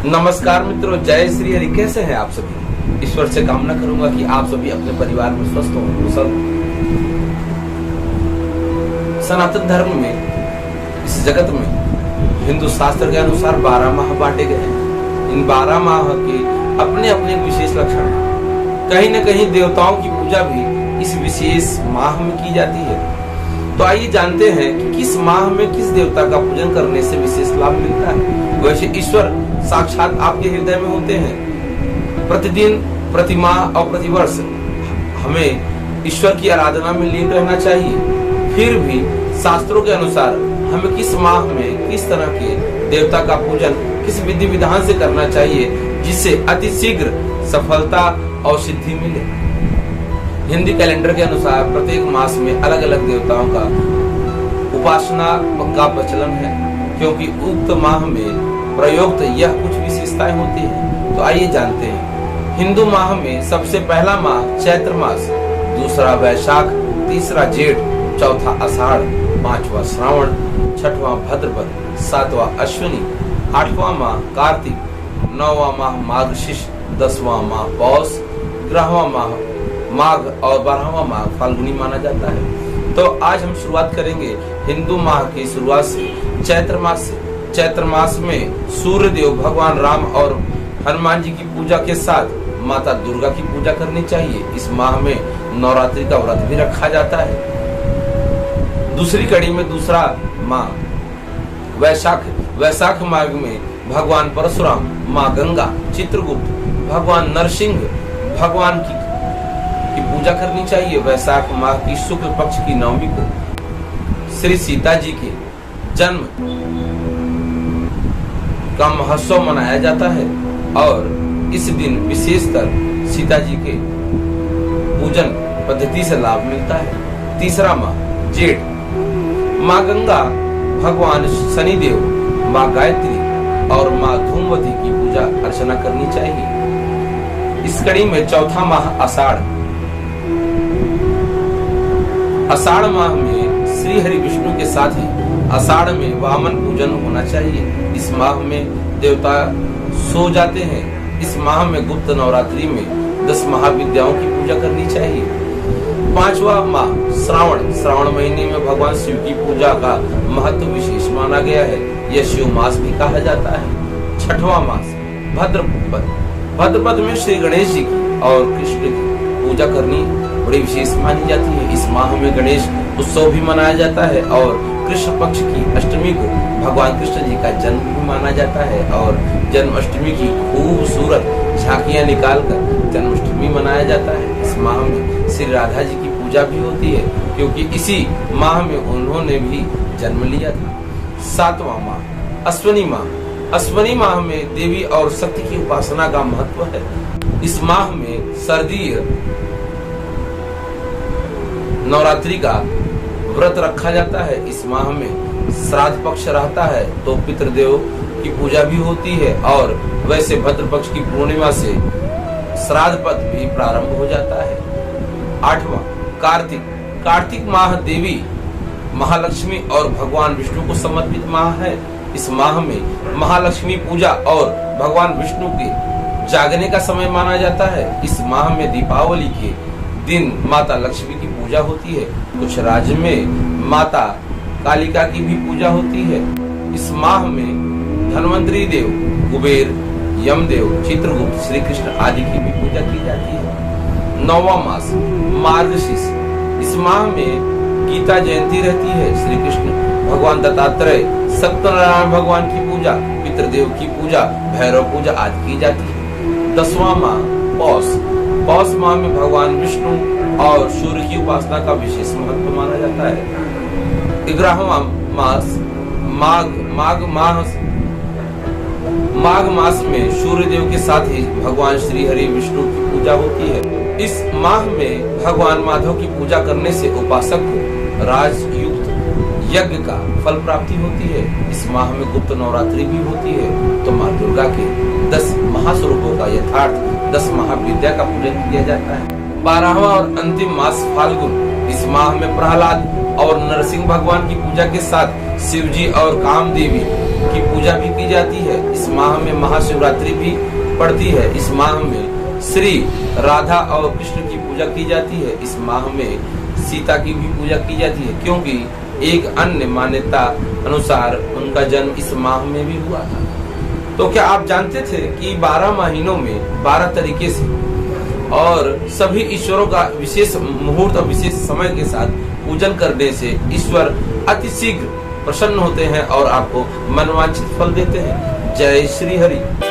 नमस्कार मित्रों, जय श्री हरि। कैसे हैं आप सभी? ईश्वर से कामना करूंगा कि आप सभी अपने परिवार में स्वस्थ हो, कुशल। सनातन धर्म में, इस जगत में हिंदू शास्त्र के अनुसार 12 माह बांटे गए हैं। इन 12 माह के अपने अपने विशेष लक्षण हैं। कहीं न कहीं देवताओं की पूजा भी इस विशेष माह में की जाती है। तो आइए जानते हैं कि किस माह में किस देवता का पूजन करने से विशेष लाभ मिलता है। वैसे ईश्वर साक्षात आपके हृदय में होते हैं। प्रतिदिन, प्रतिमाह और प्रतिवर्ष हमें ईश्वर की आराधना में लीन रहना चाहिए। फिर भी शास्त्रों के अनुसार हमें किस माह में किस तरह के देवता का पूजन किस विधि विधान से करना चाहिए जिससे अति शीघ्र सफलता और सिद्धि मिले। हिंदी कैलेंडर के अनुसार प्रत्येक मास में अलग अलग देवताओं का उपासना का प्रचलन है, क्योंकि उक्त माह में प्रयुक्त यह कुछ विशेषताएं होती हैं। तो आइए जानते हैं। हिंदू माह में सबसे पहला माह चैत्र मास, दूसरा वैशाख, तीसरा जेठ, चौथा आषाढ़, पांचवा श्रावण, छठवां भाद्रपद, सातवां अश्विनी, आठवां माह कार्तिक, नौवां माह मार्गशीर्ष, 10वां माह पौष, 11वां माह माघ और 12वां माह फाल्गुनी माना जाता है। तो आज हम शुरुआत करेंगे हिंदू माह की शुरुआत से, चैत्र मास से। चैत्र मास में सूर्य देव, भगवान राम और हनुमान जी की पूजा के साथ माता दुर्गा की पूजा करनी चाहिए। इस माह में नवरात्रि का व्रत भी रखा जाता है। दूसरी कड़ी में दूसरा माह वैशाख माह में भगवान परशुराम, माँ गंगा, चित्रगुप्त, भगवान नरसिंह भगवान की पूजा करनी चाहिए। वैशाख माह की शुक्ल पक्ष की नवमी को श्री सीता जी के जन्म का महोत्सव मनाया जाता है और इस दिन विशेषकर सीता जी के पूजन पद्धति से लाभ मिलता है। तीसरा माह जेठ, माँ गंगा, भगवान शनिदेव, माँ गायत्री और माँ धूमवती की पूजा अर्चना करनी चाहिए। इस कड़ी में चौथा माह आषाढ़ माह में श्री हरि विष्णु के साथ ही आषाढ़ में वामन पूजन होना चाहिए। इस माह में देवता सो जाते हैं। इस माह में गुप्त नवरात्रि में 10 महाविद्याओं की पूजा करनी चाहिए। पांचवा माह श्रावण महीने में भगवान शिव की पूजा का महत्व विशेष माना गया है। यह शिव मास भी कहा जाता है। छठवां मास भाद्रपद में श्री गणेश जी की और कृष्ण की पूजा करनी बड़ी विशेष मानी जाती है। इस माह में गणेश उत्सव भी मनाया जाता है और कृष्ण पक्ष की अष्टमी को भगवान कृष्ण जी का जन्म भी माना जाता है और जन्माष्टमी की खूबसूरत झांकियां निकालकर जन्माष्टमी मनाया जाता है। इस माह में श्री राधा जी की पूजा भी होती है, क्योंकि इसी माह में उन्होंने भी जन्म लिया था। सातवां माह अश्विनी माह में देवी और शक्ति की उपासना का महत्व है। इस माह में सर्दी नवरात्रि का व्रत रखा जाता है। इस माह में श्राद्ध पक्ष रहता है तो पितृदेव की पूजा भी होती है और वैसे भद्र पक्ष की पूर्णिमा से श्राद्ध पद भी प्रारंभ हो जाता है। आठवां कार्तिक माह देवी महालक्ष्मी और भगवान विष्णु को समर्पित माह है। इस माह में महालक्ष्मी पूजा और भगवान विष्णु के जागने का समय माना जाता है। इस माह में दीपावली के दिन माता लक्ष्मी की पूजा होती है। कुछ राज्य में माता कालिका की भी पूजा होती है। इस माह में धन्वंतरी देव, कुबेर, यमदेव, चित्रगुप्त, श्री कृष्ण आदि की भी पूजा की जाती है। नौवां मास मार्गशीर्ष, इस माह में गीता जयंती रहती है। श्री कृष्ण भगवान दत्तात्रेय, सत्यनारायण भगवान की पूजा, पितृदेव की पूजा, भैरव पूजा आदि की जाती है। 10वां माह पौष माह में भगवान विष्णु और सूर्य की उपासना का विशेष महत्व माना जाता है। 11वां मास माघ मास में सूर्य देव के साथ ही भगवान श्री हरि विष्णु की पूजा होती है। इस माह में भगवान माधव की पूजा करने से उपासक को राजयुक्त यज्ञ का फल प्राप्ति होती है। इस माह में गुप्त नवरात्रि भी होती है तो माँ दुर्गा के 10 महास्वरूपों का यथार्थ 10 महाविद्या का पूजन किया जाता है। 12वां और अंतिम मास फाल्गुन, इस माह में प्रहलाद और नरसिंह भगवान की पूजा के साथ शिव जी और कामदेवी की पूजा भी की जाती है। इस माह में महाशिवरात्रि भी पड़ती है। इस माह में श्री राधा और कृष्ण की पूजा की जाती है। इस माह में सीता की भी पूजा की जाती है, क्योंकि एक अन्य मान्यता अनुसार उनका जन्म इस माह में भी हुआ था। तो क्या आप जानते थे कि 12 महीनों में 12 तरीके से और सभी ईश्वरों का विशेष मुहूर्त और विशेष समय के साथ पूजन करने से ईश्वर अति शीघ्र प्रसन्न होते हैं और आपको मनवांछित फल देते हैं। जय श्री हरि।